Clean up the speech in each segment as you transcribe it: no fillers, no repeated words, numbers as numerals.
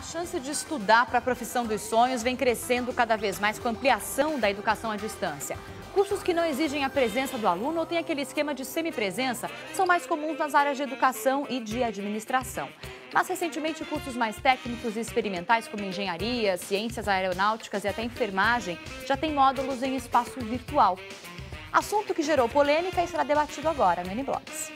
chance de estudar para a profissão dos sonhos vem crescendo cada vez mais com a ampliação da educação à distância. Cursos que não exigem a presença do aluno ou têm aquele esquema de semipresença são mais comuns nas áreas de educação e de administração. Mas, recentemente, cursos mais técnicos e experimentais, como engenharia, ciências aeronáuticas e até enfermagem, já têm módulos em espaço virtual. Assunto que gerou polêmica e será debatido agora no N-Blogs.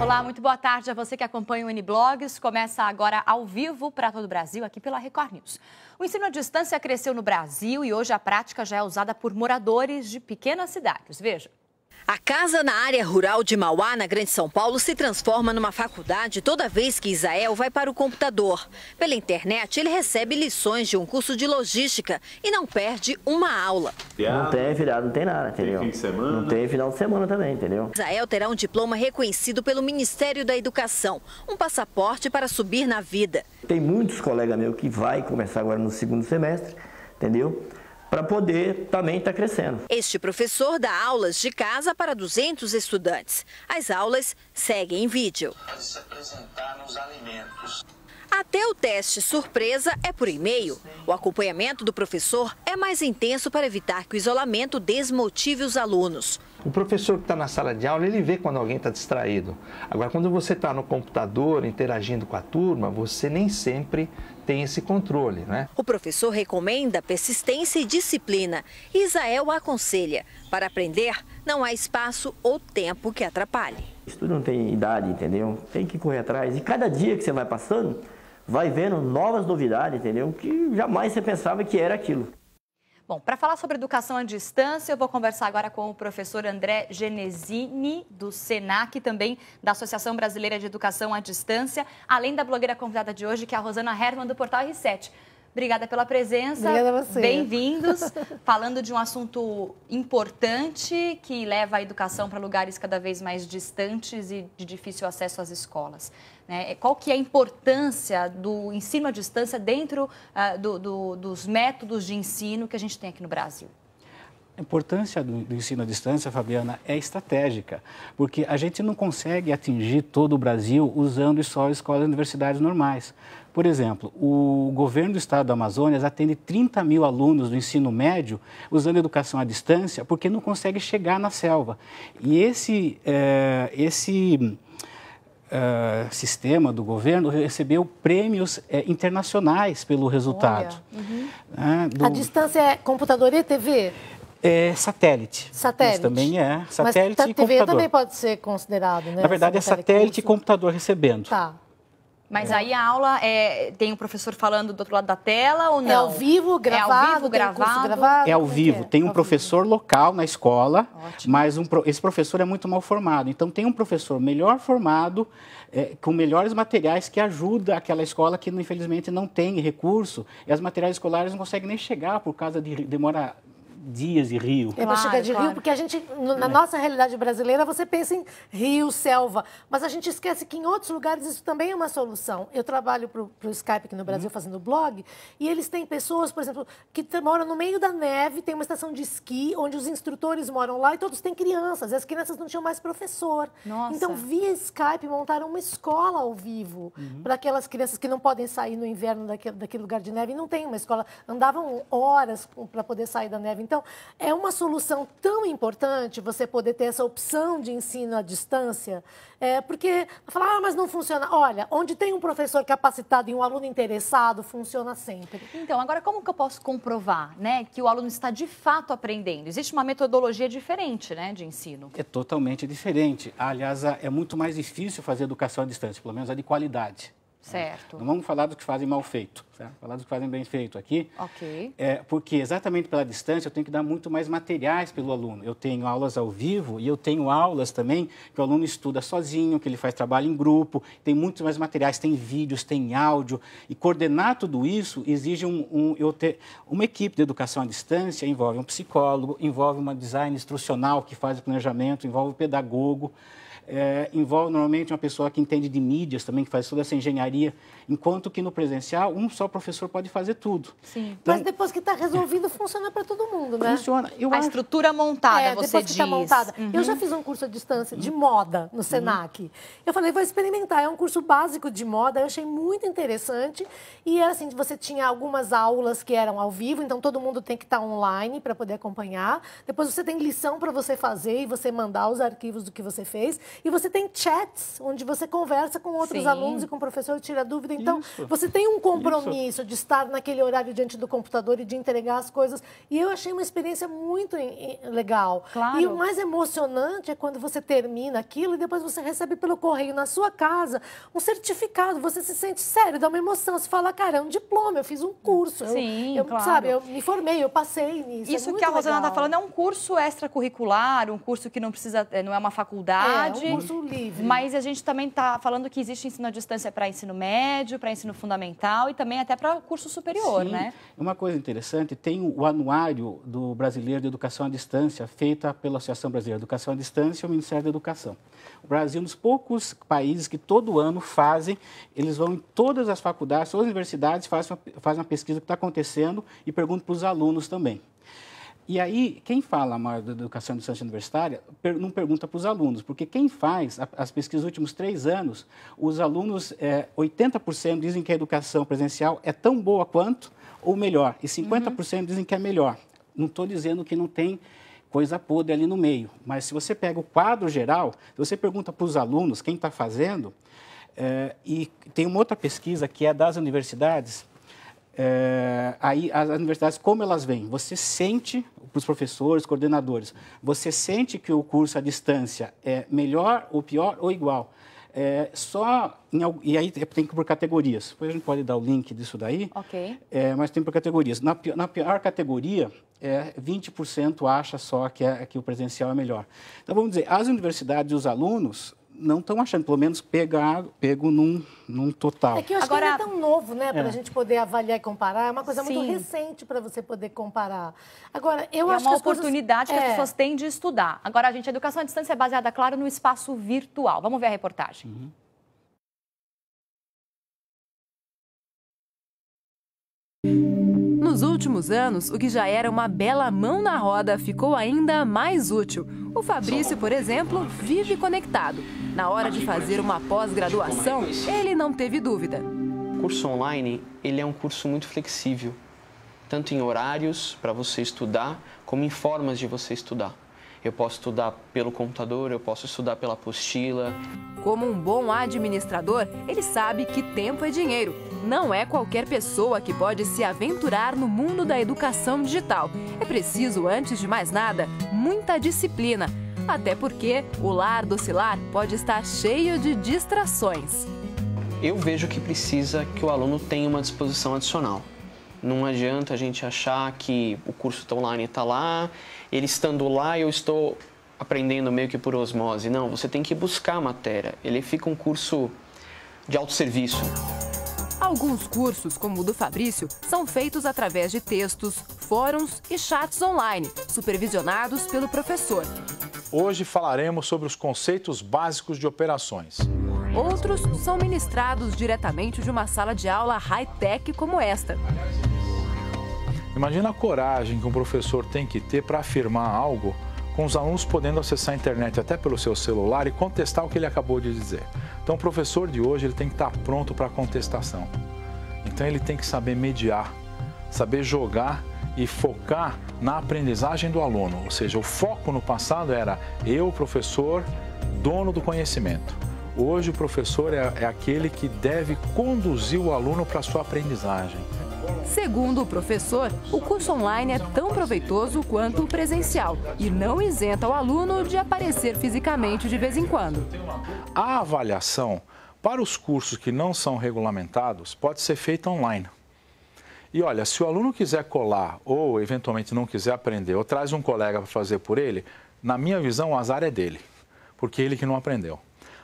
Olá, muito boa tarde a você que acompanha o N-Blogs. Começa agora ao vivo para todo o Brasil, aqui pela Record News. O ensino à distância cresceu no Brasil e hoje a prática já é usada por moradores de pequenas cidades. Veja. A casa na área rural de Mauá, na Grande São Paulo, se transforma numa faculdade toda vez que Isael vai para o computador. Pela internet, ele recebe lições de um curso de logística e não perde uma aula. Não tem feriado, não tem nada, entendeu? Tem fim de semana? Não tem final de semana também, entendeu? Isael terá um diploma reconhecido pelo Ministério da Educação, um passaporte para subir na vida. Tem muitos colegas meus que vai começar agora no segundo semestre, entendeu? Para poder também estar crescendo. Este professor dá aulas de casa para 200 estudantes. As aulas seguem em vídeo. Se apresentar nos alimentos. Até o teste surpresa é por e-mail. O acompanhamento do professor é mais intenso para evitar que o isolamento desmotive os alunos. O professor que está na sala de aula, ele vê quando alguém está distraído. Agora, quando você está no computador, interagindo com a turma, você nem sempre tem esse controle, né? O professor recomenda persistência e disciplina. Isael aconselha: para aprender, não há espaço ou tempo que atrapalhe. Isso tudo não tem idade, entendeu? Tem que correr atrás. E cada dia que você vai passando, vai vendo novas novidades, entendeu? Que jamais você pensava que era aquilo. Bom, para falar sobre educação à distância, eu vou conversar agora com o professor André Genesini, do SENAC, também da Associação Brasileira de Educação à Distância, além da blogueira convidada de hoje, que é a Rosana Herman, do Portal R7. Obrigada pela presença. Obrigada a você. Bem-vindos. Falando de um assunto importante que leva a educação para lugares cada vez mais distantes e de difícil acesso às escolas. Né? Qual que é a importância do ensino à distância dentro dos métodos de ensino que a gente tem aqui no Brasil? A importância do ensino à distância, Fabiana, é estratégica, porque a gente não consegue atingir todo o Brasil usando só escolas e universidades normais. Por exemplo, o governo do estado do Amazonas atende 30 mil alunos do ensino médio usando educação à distância porque não consegue chegar na selva. E esse sistema do governo recebeu prêmios internacionais pelo resultado. A distância é computador e TV? É satélite. Satélite. Mas também é satélite mas e a TV computador. também pode ser considerado, né? Na verdade, é satélite e computador recebendo. Tá. Mas aí a aula tem o professor falando do outro lado da tela ou não? É ao vivo, gravado? É ao vivo, gravado? É ao vivo. Tem um professor local na escola, Ótimo. mas esse professor é muito mal formado. Então, tem um professor melhor formado, com melhores materiais, que ajuda aquela escola que, infelizmente, não tem recurso. E as materiais escolares não conseguem nem chegar por causa de demora dias e rio. É para chegar de rio, porque a gente, na nossa realidade brasileira, você pensa em rio, selva, mas a gente esquece que em outros lugares isso também é uma solução. Eu trabalho para o Skype aqui no Brasil fazendo blog, e eles têm pessoas, por exemplo, que moram no meio da neve, tem uma estação de esqui, onde os instrutores moram lá e todos têm crianças, e as crianças não tinham mais professor. Nossa. Então, via Skype, montaram uma escola ao vivo para aquelas crianças que não podem sair no inverno daquele lugar de neve, e não tem uma escola, andavam horas para poder sair da neve. Então, é uma solução tão importante você poder ter essa opção de ensino à distância, porque falar, mas não funciona. Olha, onde tem um professor capacitado e um aluno interessado, funciona sempre. Então, agora como que eu posso comprovar, né, que o aluno está de fato aprendendo? Existe uma metodologia diferente, né, de ensino? É totalmente diferente. Aliás, é muito mais difícil fazer educação à distância, pelo menos a de qualidade. Certo. Não vamos falar dos que fazem mal feito, certo? Falar dos que fazem bem feito aqui. Ok. Porque exatamente pela distância eu tenho que dar muito mais materiais pelo aluno. Eu tenho aulas ao vivo e eu tenho aulas também que o aluno estuda sozinho, que ele faz trabalho em grupo, tem muitos mais materiais, tem vídeos, tem áudio. E coordenar tudo isso exige eu ter uma equipe de educação à distância, envolve um psicólogo, envolve uma design instrucional que faz o planejamento, envolve o pedagogo. envolve normalmente uma pessoa que entende de mídias também, que faz toda essa engenharia, enquanto que no presencial, um só professor pode fazer tudo. Sim. Então, mas depois que está resolvido, funciona para todo mundo, né? Funciona. A estrutura montada, você depois que está montada. Uhum. Eu já fiz um curso à distância de moda no Senac. Eu falei, vou experimentar. É um curso básico de moda, eu achei muito interessante. E era assim, você tinha algumas aulas que eram ao vivo, então todo mundo tem que estar online para poder acompanhar. Depois você tem lição para você fazer e você mandar os arquivos do que você fez. E você tem chats, onde você conversa com outros alunos e com o professor, tira dúvida. Então, você tem um compromisso de estar naquele horário diante do computador e de entregar as coisas. E eu achei uma experiência muito legal. Claro. E o mais emocionante é quando você termina aquilo e depois você recebe pelo correio na sua casa um certificado. Você se sente sério, dá uma emoção. Você fala, cara, é um diploma, eu fiz um curso. Sim, eu, claro. Sabe, eu me formei, eu passei nisso. Isso que a Rosana está falando é um curso extracurricular, um curso que não precisa, não é uma faculdade. É um curso livre. Mas a gente também está falando que existe ensino à distância para ensino médio, para ensino fundamental e também até para curso superior, Sim. né? Uma coisa interessante, tem o anuário do Brasileiro de Educação à Distância, feita pela Associação Brasileira de Educação à Distância e o Ministério da Educação. O Brasil é um dos poucos países que todo ano eles vão em todas as faculdades, todas as universidades, fazem uma pesquisa do que está acontecendo e perguntam para os alunos também. E aí, quem fala mais da educação à distância universitária não pergunta para os alunos, porque quem faz as pesquisas dos últimos 3 anos, os alunos, 80% dizem que a educação presencial é tão boa quanto ou melhor, e 50% dizem que é melhor. Não estou dizendo que não tem coisa podre ali no meio, mas se você pega o quadro geral, se você pergunta para os alunos quem está fazendo, e tem uma outra pesquisa que é das universidades, aí as universidades, como elas vêm? Você sente, para os professores, coordenadores, você sente que o curso à distância é melhor ou pior ou igual? E aí tem que ir por categorias. Depois a gente pode dar o link disso daí. Ok. Mas tem por categorias. Na pior categoria, 20% acha só que o presencial é melhor. Então, vamos dizer, as universidades e os alunos não estão achando, pelo menos pego num total. É que eu acho que não é tão novo, né, para a gente poder avaliar e comparar. É uma coisa muito recente para você poder comparar. Agora, eu acho que é uma oportunidade que as pessoas têm de estudar. Agora, a educação à distância é baseada, claro, no espaço virtual. Vamos ver a reportagem. Nos últimos anos, o que já era uma bela mão na roda ficou ainda mais útil. O Fabrício, por exemplo, vive conectado. Na hora de fazer uma pós-graduação, ele não teve dúvida. O curso online, ele é um curso muito flexível, tanto em horários para você estudar, como em formas de você estudar. Eu posso estudar pelo computador, eu posso estudar pela apostila. Como um bom administrador, ele sabe que tempo é dinheiro. Não é qualquer pessoa que pode se aventurar no mundo da educação digital. É preciso, antes de mais nada, muita disciplina. Até porque o lar docilar pode estar cheio de distrações. Eu vejo que precisa que o aluno tenha uma disposição adicional. Não adianta a gente achar que o curso online está lá, ele estando lá eu estou aprendendo meio que por osmose. Não, você tem que buscar a matéria. Ele fica um curso de autosserviço. Alguns cursos, como o do Fabrício, são feitos através de textos, fóruns e chats online, supervisionados pelo professor. Hoje falaremos sobre os conceitos básicos de operações. Outros são ministrados diretamente de uma sala de aula high-tech como esta. Imagina a coragem que um professor tem que ter para afirmar algo com os alunos podendo acessar a internet até pelo seu celular e contestar o que ele acabou de dizer. Então, o professor de hoje ele tem que estar pronto para a contestação. Então, ele tem que saber mediar, saber jogar e focar na aprendizagem do aluno. Ou seja, o foco no passado era eu, professor, dono do conhecimento. Hoje, o professor é aquele que deve conduzir o aluno para a sua aprendizagem. Segundo o professor, o curso online é tão proveitoso quanto o presencial e não isenta o aluno de aparecer fisicamente de vez em quando. A avaliação para os cursos que não são regulamentados pode ser feita online. E olha, se o aluno quiser colar ou eventualmente não quiser aprender ou traz um colega para fazer por ele, na minha visão o azar é dele, porque ele que não aprendeu.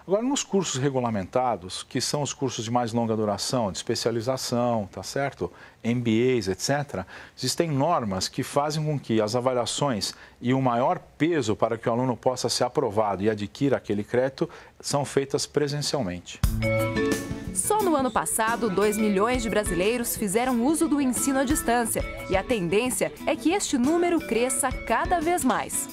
Agora, nos cursos regulamentados, que são os cursos de mais longa duração, de especialização, tá certo? MBAs, etc., existem normas que fazem com que as avaliações e o maior peso para que o aluno possa ser aprovado e adquira aquele crédito são feitas presencialmente. Só no ano passado, 2 milhões de brasileiros fizeram uso do ensino à distância e a tendência é que este número cresça cada vez mais.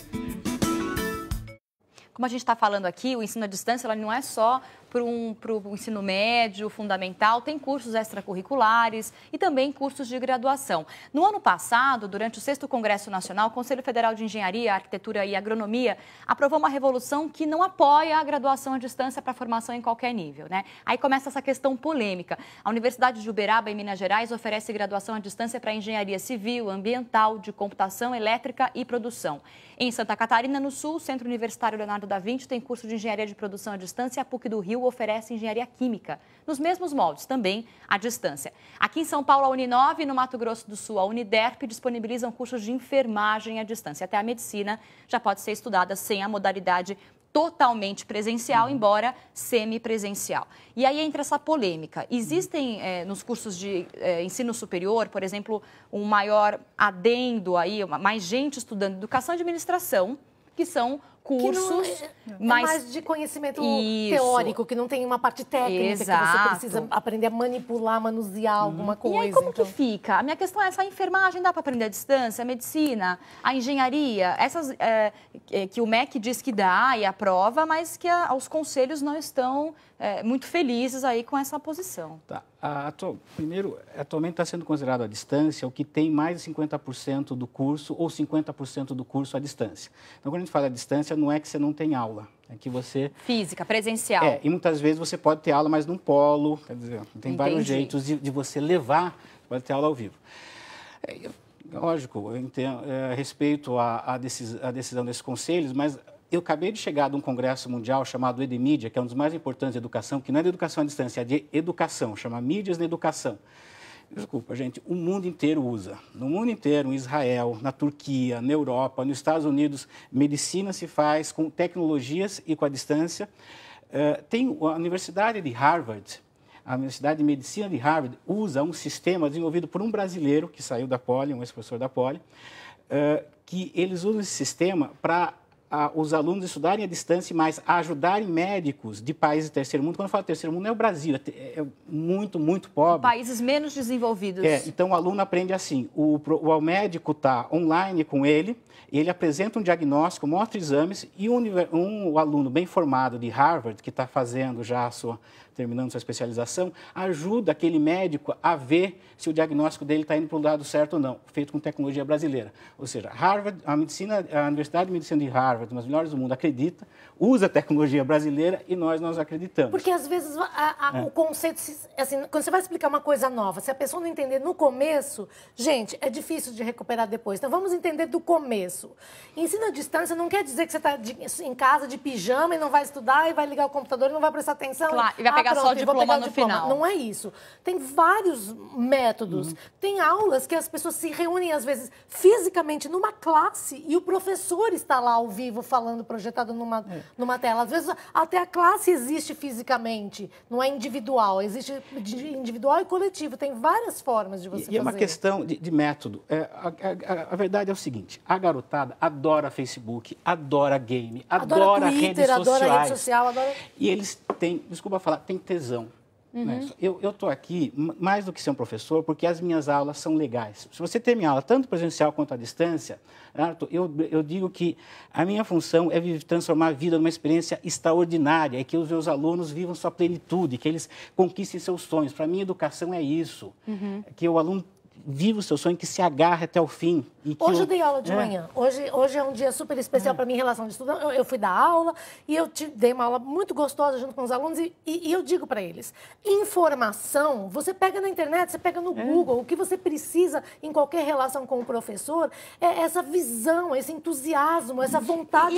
Como a gente está falando aqui, o ensino à distância ela não é só para o ensino médio, fundamental, tem cursos extracurriculares e também cursos de graduação. No ano passado, durante o 6º Congresso Nacional, o Conselho Federal de Engenharia, Arquitetura e Agronomia aprovou uma resolução que não apoia a graduação à distância para formação em qualquer nível, né? Aí começa essa questão polêmica. A Universidade de Uberaba, em Minas Gerais, oferece graduação à distância para engenharia civil, ambiental, de computação, elétrica e produção. Em Santa Catarina, no Sul, o Centro Universitário Leonardo da Vinci tem curso de engenharia de produção à distância e a PUC do Rio oferece engenharia química, nos mesmos moldes, também à distância. Aqui em São Paulo, a Uninove e no Mato Grosso do Sul, a Uniderp disponibilizam cursos de enfermagem à distância. Até a medicina já pode ser estudada sem a modalidade totalmente presencial, embora semipresencial. E aí entra essa polêmica. Existem nos cursos de ensino superior, por exemplo, um maior adendo aí, mais gente estudando educação e administração, que são cursos mais de conhecimento teórico, que não tem uma parte técnica, que você precisa aprender a manipular, manusear alguma coisa. E aí como que fica? A minha questão é essa: a enfermagem dá para aprender à distância, a medicina, a engenharia, essas que o MEC diz que dá e aprova, mas que os conselhos não estão muito felizes aí com essa posição. Tá. Primeiro, atualmente está sendo considerado à distância o que tem mais de 50% do curso ou 50% do curso à distância. Então, quando a gente fala à distância, não é que você não tem aula, é que você... Física, presencial. E muitas vezes você pode ter aula, mas num polo, quer dizer, tem vários jeitos de você levar, pode ter aula ao vivo. Lógico, eu entendo, respeito a decisão desses conselhos, mas... Eu acabei de chegar de um congresso mundial chamado EDMídia, que é um dos mais importantes de educação, que não é de educação à distância, é de educação, chama Mídias na Educação. Desculpa, gente, o mundo inteiro usa. No mundo inteiro, em Israel, na Turquia, na Europa, nos Estados Unidos, medicina se faz com tecnologias e com a distância. Tem a Universidade de Harvard, a Universidade de Medicina de Harvard, usa um sistema desenvolvido por um brasileiro que saiu da Poli, um ex-professor da Poli, que eles usam esse sistema para os alunos estudarem à distância, mas ajudarem médicos de países de terceiro mundo. Quando eu falo terceiro mundo, não é o Brasil, é muito, muito pobre. Países menos desenvolvidos. Então o aluno aprende assim, o médico está online com ele, ele apresenta um diagnóstico, mostra exames, e um aluno bem formado de Harvard, que está fazendo já terminando sua especialização, ajuda aquele médico a ver se o diagnóstico dele está indo para o lado certo ou não, feito com tecnologia brasileira. Ou seja, Harvard, a Universidade de Medicina de Harvard, uma das melhores do mundo, acredita, usa a tecnologia brasileira e nós acreditamos. Porque às vezes o conceito, assim, quando você vai explicar uma coisa nova, se a pessoa não entender no começo, gente, é difícil de recuperar depois. Então vamos entender do começo. Ensino à distância não quer dizer que você está em casa de pijama e não vai estudar e vai ligar o computador e não vai prestar atenção. Claro, e vai pegar só o diploma no final. Não é isso. Tem vários métodos. Tem aulas que as pessoas se reúnem, às vezes, fisicamente numa classe e o professor está lá ao vivo falando, projetado numa tela. Às vezes, até a classe existe fisicamente, não é individual. Existe individual e coletivo. Tem várias formas de você fazer. E é uma questão de método. A verdade é o seguinte, a garotada adora Facebook, adora game, adora Twitter, redes sociais. Adora rede social, adora... E eles têm, desculpa falar, tem tesão. Né? Eu estou aqui, mais do que ser um professor, porque as minhas aulas são legais. Se você tem minha aula, tanto presencial quanto à distância, eu digo que a minha função é transformar a vida numa experiência extraordinária, é que os meus alunos vivam sua plenitude, que eles conquistem seus sonhos. Para mim, educação é isso, que o aluno viva o seu sonho, que se agarre até o fim. Hoje eu dei aula de manhã. Hoje é um dia super especial para mim em relação ao estudo. Eu fui dar aula e eu dei uma aula muito gostosa junto com os alunos e eu digo para eles, informação, você pega na internet, você pega no Google, o que você precisa em qualquer relação com o professor é essa visão, esse entusiasmo, essa vontade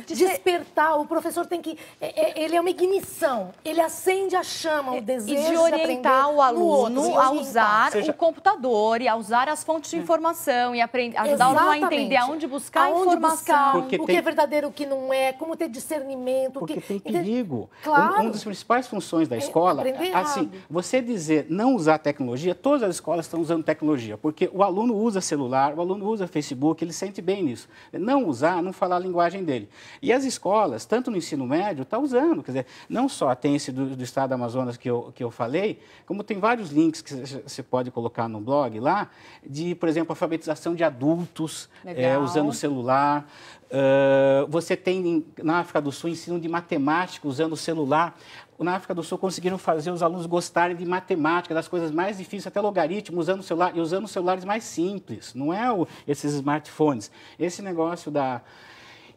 de despertar. O professor tem que... ele é uma ignição, ele acende a chama, o desejo de orientar o aluno a usar o computador professor e a usar as fontes de informação e ajudar o aluno a entender aonde buscar a informação. O que é verdadeiro, o que não é, como ter discernimento. Porque tem perigo. Claro. Uma das principais funções da escola, assim, você dizer não usar tecnologia, todas as escolas estão usando tecnologia, porque o aluno usa celular, o aluno usa Facebook, ele sente bem nisso. Não usar, não falar a linguagem dele. E as escolas, tanto no ensino médio, estão usando, quer dizer, não só tem esse do estado do Amazonas que eu falei, como tem vários links que você pode colocar no blog lá, de, por exemplo, alfabetização de adultos usando o celular. Você tem, na África do Sul, ensino de matemática usando o celular. Na África do Sul conseguiram fazer os alunos gostarem de matemática, das coisas mais difíceis, até logaritmo, usando o celular, e usando celulares mais simples, não é esses smartphones. Esse negócio da...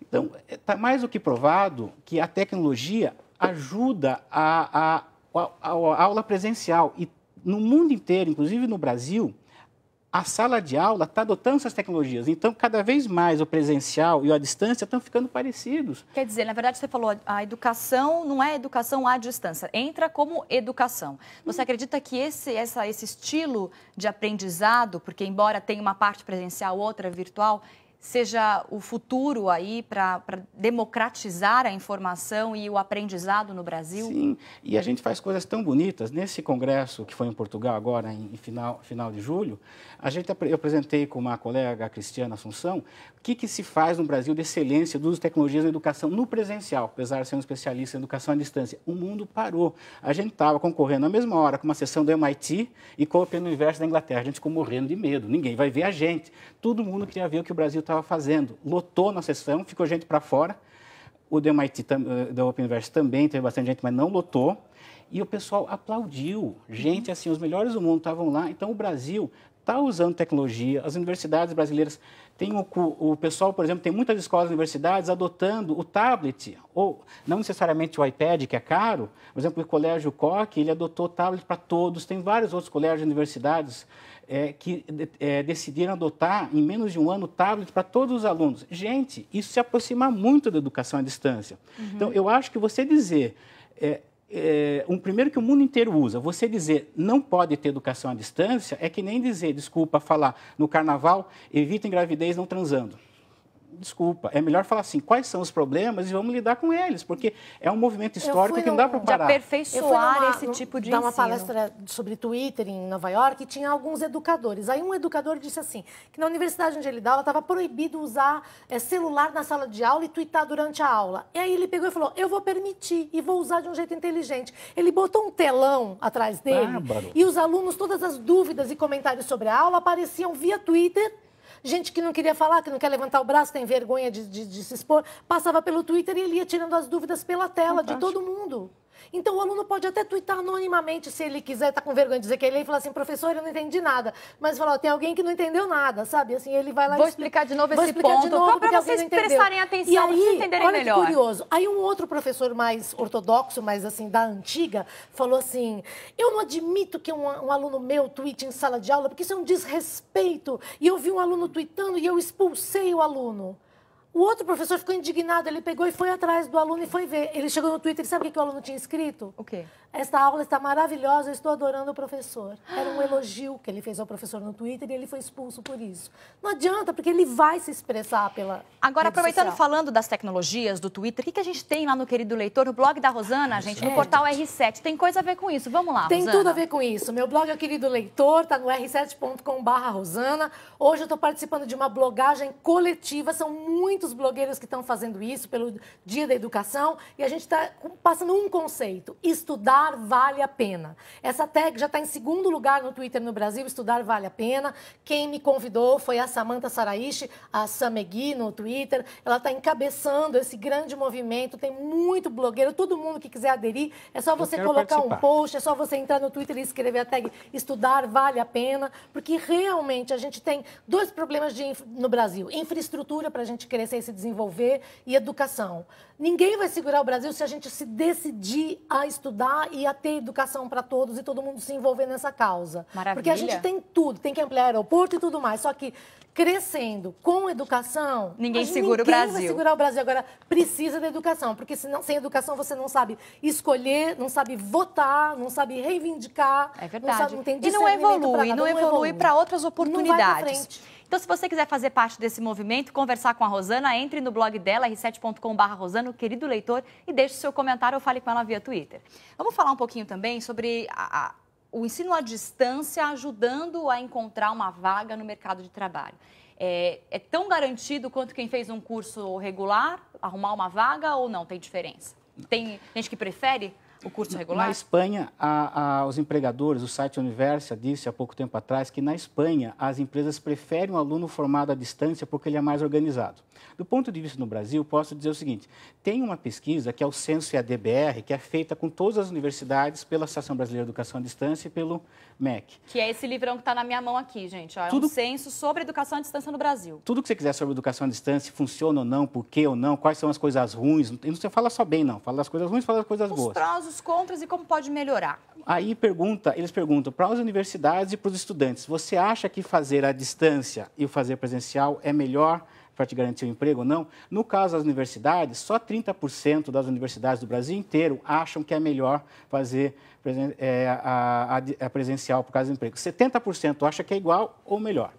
Então, está mais do que provado que a tecnologia ajuda a aula presencial. E no mundo inteiro, inclusive no Brasil, a sala de aula está adotando essas tecnologias. Então, cada vez mais o presencial e a distância estão ficando parecidos. Quer dizer, na verdade, você falou, a educação não é educação à distância, entra como educação. Você acredita que esse estilo de aprendizado, porque embora tenha uma parte presencial, outra virtual, seja o futuro aí para democratizar a informação e o aprendizado no Brasil? Sim, e a gente faz coisas tão bonitas. Nesse congresso que foi em Portugal agora, em final de julho, eu apresentei com uma colega, a Cristiana Assunção, o que se faz no Brasil de excelência do uso de tecnologias na educação no presencial, apesar de ser um especialista em educação à distância. O mundo parou. A gente estava concorrendo na mesma hora com uma sessão do MIT e com o Open University da Inglaterra. A gente ficou morrendo de medo. Ninguém vai ver a gente. Todo mundo queria ver o que o Brasil estava fazendo. Lotou na sessão, ficou gente para fora. O do MIT, da Open University também teve bastante gente, mas não lotou. E o pessoal aplaudiu. Gente, assim, os melhores do mundo estavam lá. Então, o Brasil está usando tecnologia. As universidades brasileiras têm o pessoal, por exemplo, tem muitas escolas e universidades adotando o tablet, ou não necessariamente o iPad, que é caro. Por exemplo, o Colégio Koch, ele adotou o tablet para todos. Tem vários outros colégios e universidades que decidiram adotar, em menos de um ano, o tablet para todos os alunos. Gente, isso se aproxima muito da educação à distância. Então, eu acho que você dizer... primeiro que o mundo inteiro usa, você dizer não pode ter educação à distância é que nem dizer, desculpa, falar no carnaval, evitem gravidez não transando. Desculpa, é melhor falar assim, quais são os problemas e vamos lidar com eles, porque é um movimento histórico que não dá para parar. De aperfeiçoar esse tipo de ensino. Dar uma palestra sobre Twitter em Nova York e tinha alguns educadores. Aí um educador disse assim, que na universidade onde ele dá aula estava proibido usar celular na sala de aula e twittar durante a aula. E aí ele pegou e falou, eu vou permitir e vou usar de um jeito inteligente. Ele botou um telão atrás dele e os alunos, todas as dúvidas e comentários sobre a aula apareciam via Twitter. Gente que não queria falar, que não quer levantar o braço, tem vergonha de se expor, passava pelo Twitter e ele ia tirando as dúvidas pela tela de todo mundo. Então, o aluno pode até twittar anonimamente, se ele quiser, tá com vergonha de dizer que ele é, e falar assim, professor, eu não entendi nada. Mas falar, tem alguém que não entendeu nada, sabe? Assim, ele vai lá Vou explicar de novo esse ponto, para vocês prestarem atenção, e aí, entenderem olha melhor. Que curioso. Aí um outro professor mais ortodoxo, mais assim, da antiga, falou assim, eu não admito que um aluno meu tweete em sala de aula, porque isso é um desrespeito. E eu vi um aluno tweetando e eu expulsei o aluno. O outro professor ficou indignado, ele pegou e foi atrás do aluno e foi ver. Ele chegou no Twitter e sabe o que o aluno tinha escrito? O quê? Esta aula está maravilhosa, eu estou adorando o professor. Era um elogio que ele fez ao professor no Twitter e ele foi expulso por isso. Não adianta, porque ele vai se expressar pela Agora, rede aproveitando, social. falando das tecnologias, do Twitter, o que a gente tem lá no Querido Leitor, no blog da Rosana, gente, no portal R7? Tem coisa a ver com isso. Vamos lá, Tem Rosana. tudo a ver com isso. Meu blog é o Querido Leitor, está no r7.com/Rosana. Hoje eu estou participando de uma blogagem coletiva, são muitos blogueiros que estão fazendo isso pelo Dia da Educação e a gente está passando um conceito, estudar vale a pena. Essa tag já está em segundo lugar no Twitter no Brasil, estudar vale a pena. Quem me convidou foi a Samantha Saraishi, a Samegui no Twitter, ela está encabeçando esse grande movimento, tem muito blogueiro, todo mundo que quiser aderir, é só você colocar um post, é só você entrar no Twitter e escrever a tag estudar vale a pena, porque realmente a gente tem dois problemas no Brasil, infraestrutura para a gente crescer crescer e se desenvolver, e educação. Ninguém vai segurar o Brasil se a gente se decidir a estudar e a ter educação para todos e todo mundo se envolver nessa causa. Maravilha. Porque a gente tem tudo, tem que ampliar aeroporto e tudo mais, só que crescendo com educação, ninguém segura o Brasil. Vai segurar o Brasil. Agora, precisa da educação, porque senão, sem educação você não sabe escolher, não sabe votar, não sabe reivindicar. É verdade. Não tem e não evolui para outras oportunidades. Não vai pra frente. Então, se você quiser fazer parte desse movimento, conversar com a Rosana, entre no blog dela, r7.com/Rosana, querido leitor, e deixe seu comentário ou fale com ela via Twitter. Vamos falar um pouquinho também sobre o ensino à distância ajudando a encontrar uma vaga no mercado de trabalho. É tão garantido quanto quem fez um curso regular, arrumar uma vaga, ou não? Tem diferença? Tem gente que prefere o curso regular? Na Espanha, os empregadores, o site Universa disse há pouco tempo atrás que na Espanha as empresas preferem um aluno formado à distância porque ele é mais organizado. Do ponto de vista no Brasil, posso dizer o seguinte, tem uma pesquisa que é o Censo EAD-BR, que é feita com todas as universidades pela Associação Brasileira de Educação à Distância e pelo MEC. Que é esse livrão que está na minha mão aqui, gente. Ó, é um censo sobre educação à distância no Brasil. Tudo que você quiser sobre educação à distância, funciona ou não, por que ou não, quais são as coisas ruins, não você fala só bem, não. Fala das coisas ruins, fala das coisas boas. Os prós, os contras e como pode melhorar. Aí eles perguntam para as universidades e para os estudantes, você acha que fazer à distância e o fazer presencial é melhor para te garantir um emprego ou não? No caso das universidades, só 30% das universidades do Brasil inteiro acham que é melhor fazer a presencial por causa do emprego. 70% acha que é igual ou melhor.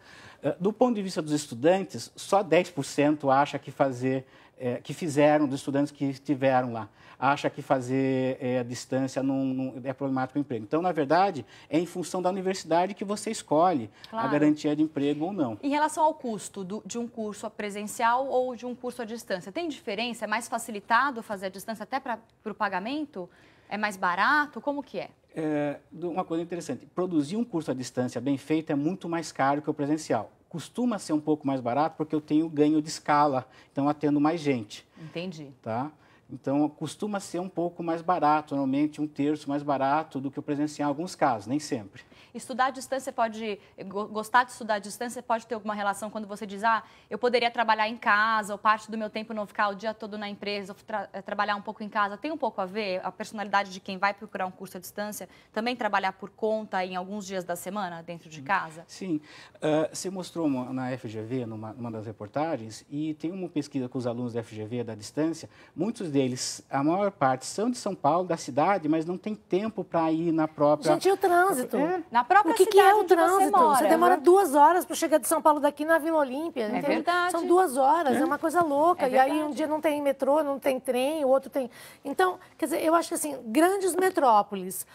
Do ponto de vista dos estudantes, só 10% acha que fizeram, dos estudantes que estiveram lá, acha que fazer a distância não é problemático para o emprego. Então, na verdade, é em função da universidade que você escolhe a garantia de emprego ou não. Em relação ao custo de um curso presencial ou de um curso à distância, tem diferença? É mais facilitado fazer a distância até para o pagamento? É mais barato? Como que é? Uma coisa interessante, produzir um curso à distância bem feito é muito mais caro que o presencial. Costuma ser um pouco mais barato porque eu tenho ganho de escala, então atendo mais gente. Entendi. Tá? Então, costuma ser um pouco mais barato, normalmente 1/3 mais barato do que o presencial em alguns casos, nem sempre. Estudar à distância gostar de estudar à distância pode ter alguma relação quando você diz, eu poderia trabalhar em casa, ou parte do meu tempo não ficar o dia todo na empresa, ou trabalhar um pouco em casa. Tem um pouco a ver a personalidade de quem vai procurar um curso à distância, também trabalhar por conta em alguns dias da semana dentro de casa? Sim. Você mostrou na FGV, numa das reportagens, e tem uma pesquisa com os alunos da FGV da distância, muitos deles, a maior parte, são de São Paulo, da cidade, mas não tem tempo para ir na própria... Gente, e o trânsito? Na própria cidade que é o Você trânsito? mora, você demora 2 horas para chegar de São Paulo daqui na Vila Olímpia. É verdade. São 2 horas, é uma coisa louca. E aí um dia não tem metrô, não tem trem, o outro tem... Então, quer dizer, eu acho que assim, grandes metrópoles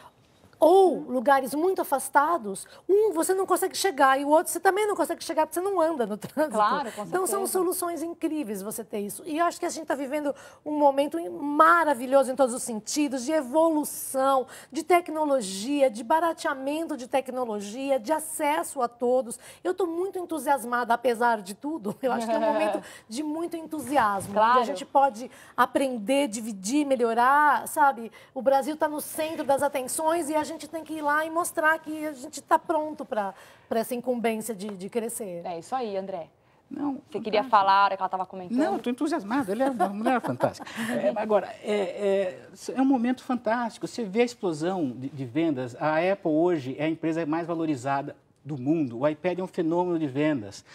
ou lugares muito afastados, você não consegue chegar e o outro você também não consegue chegar porque você não anda no trânsito. Claro, com então certeza. são soluções incríveis você ter isso. E eu acho que a gente está vivendo um momento maravilhoso em todos os sentidos, de evolução, de tecnologia, de barateamento de tecnologia, de acesso a todos. Eu estou muito entusiasmada, apesar de tudo. Eu acho que é um momento de muito entusiasmo, claro. onde a gente pode aprender, dividir, melhorar, sabe? O Brasil está no centro das atenções e a gente tem que ir lá e mostrar que a gente está pronto para essa incumbência de crescer. É isso aí, André. Não, você queria falar, que ela estava comentando? Não, estou entusiasmado, ela é uma mulher fantástica. Agora, é um momento fantástico, você vê a explosão de vendas, a Apple hoje é a empresa mais valorizada do mundo, o iPad é um fenômeno de vendas.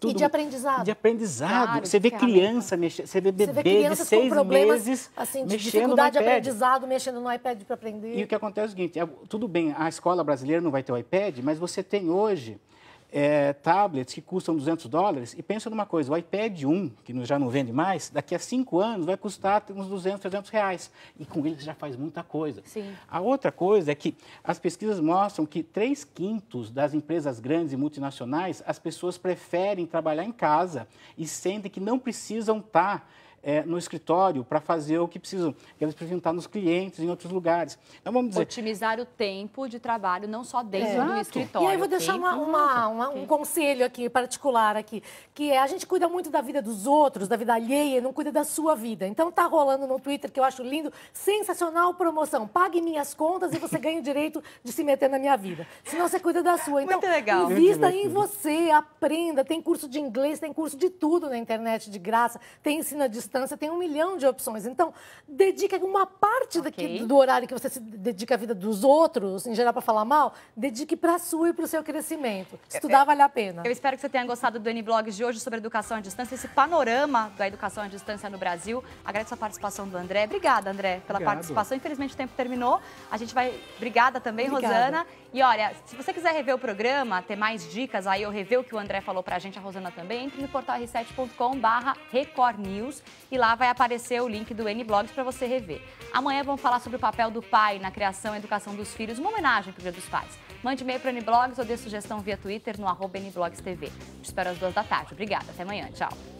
E de aprendizado. De aprendizado. Claro, você vê criança mexendo, você vê bebê de 6 meses assim, de mexendo dificuldade no de iPad. aprendizado, mexendo no iPad para aprender. E o que acontece é o seguinte, tudo bem, a escola brasileira não vai ter o iPad, mas você tem hoje tablets que custam $200 e pensa numa coisa, o iPad 1, que já não vende mais, daqui a 5 anos vai custar uns $200, $300 e com ele você já faz muita coisa. Sim. A outra coisa é que as pesquisas mostram que 3/5 das empresas grandes e multinacionais, as pessoas preferem trabalhar em casa e sentem que não precisam estar no escritório para fazer o que precisam. Eles precisam estar nos clientes, em outros lugares. Então, vamos dizer... Otimizar o tempo de trabalho, não só dentro do escritório. E aí, vou deixar um conselho aqui, particular aqui, que é, a gente cuida muito da vida dos outros, da vida alheia, e não cuida da sua vida. Então, tá rolando no Twitter, que eu acho lindo, sensacional promoção. Pague minhas contas e você ganha o direito de se meter na minha vida. Senão, você cuida da sua. Então, muito legal. Invista em você, aprenda. Tem curso de inglês, tem curso de tudo na internet de graça, tem ensino à distância, tem 1 milhão de opções. Então, dedique uma parte do horário que você se dedica à vida dos outros, em geral, para falar mal, dedique para a sua e para o seu crescimento. Estudar vale a pena. Eu espero que você tenha gostado do N-Blogs de hoje sobre educação à distância, esse panorama da educação à distância no Brasil. Agradeço a participação do André. Obrigada, André, pela participação. Infelizmente, o tempo terminou. A gente vai... Obrigada também, Rosana. E olha, se você quiser rever o programa, ter mais dicas aí, ou rever o que o André falou pra gente, a Rosana também, entre no portal r7.com/recordnews e lá vai aparecer o link do N-Blogs para você rever. Amanhã vamos falar sobre o papel do pai na criação e educação dos filhos, uma homenagem pro Dia dos Pais. Mande e-mail para N-Blogs ou dê sugestão via Twitter no @NBlogsTV. Te espero às 2 da tarde. Obrigada, até amanhã. Tchau.